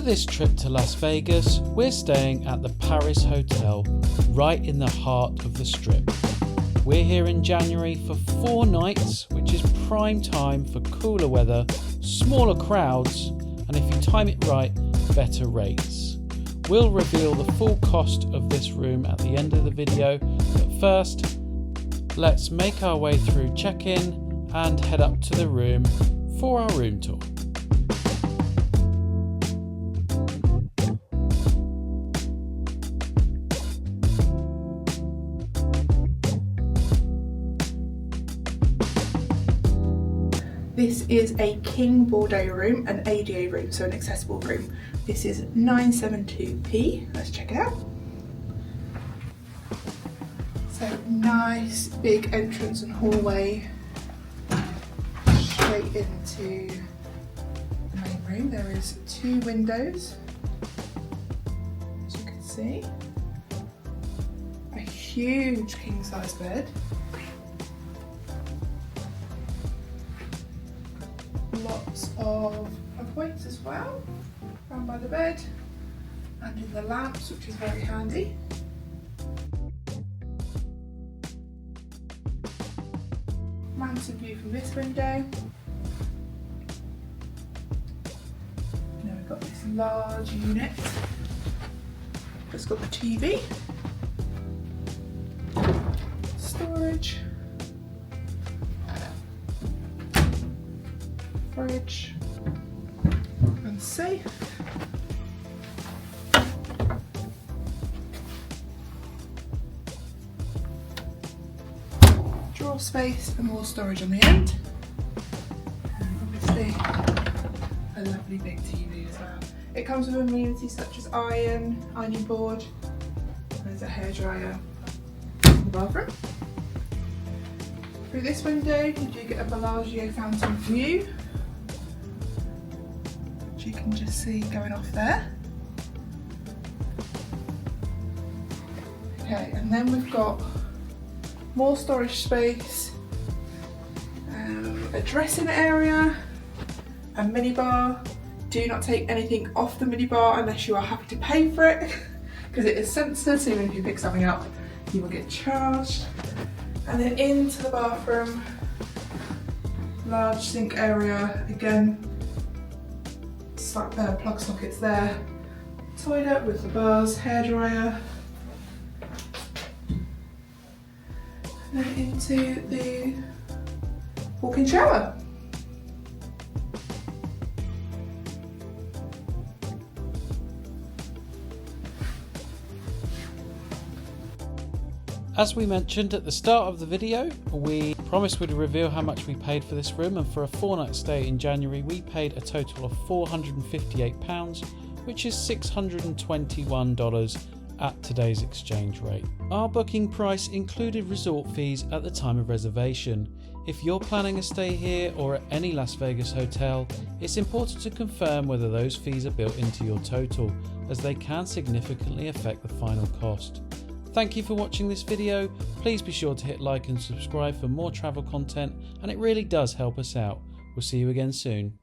For this trip to Las Vegas, we're staying at the Paris Hotel, right in the heart of the Strip. We're here in January for 4 nights, which is prime time for cooler weather, smaller crowds, and if you time it right, better rates. We'll reveal the full cost of this room at the end of the video, but first, let's make our way through check-in and head up to the room for our room tour. This is a King Bordeaux room, an ADA room, so an accessible room. This is 972p. Let's check it out. So nice big entrance and hallway straight into the main room. There is 2 windows, as you can see. A huge king size bed. Lots of weights as well, around by the bed and in the lamps, which is very handy. Mountain view from this window. Now we've got this large unit. It's got the TV, storage, fridge and safe. Drawer space and more storage on the end. And obviously a lovely big TV as well. It comes with amenities such as ironing board. There's a hairdryer in the bathroom. Through this window you do get a Bellagio fountain view, which you can just see going off there. Okay, and then we've got more storage space, a dressing area, a minibar. Do not take anything off the minibar unless you are happy to pay for it, because it is sensitive, so even if you pick something up, you will get charged. And then into the bathroom, large sink area, again, plug sockets there, toilet with the bars, hairdryer, and then into the walk-in shower. As we mentioned at the start of the video, we promised we'd reveal how much we paid for this room, and for a 4-night stay in January we paid a total of £458, which is $621 at today's exchange rate. Our booking price included resort fees at the time of reservation. If you're planning a stay here or at any Las Vegas hotel, it's important to confirm whether those fees are built into your total, as they can significantly affect the final cost. Thank you for watching this video. Please be sure to hit like and subscribe for more travel content, and it really does help us out. We'll see you again soon.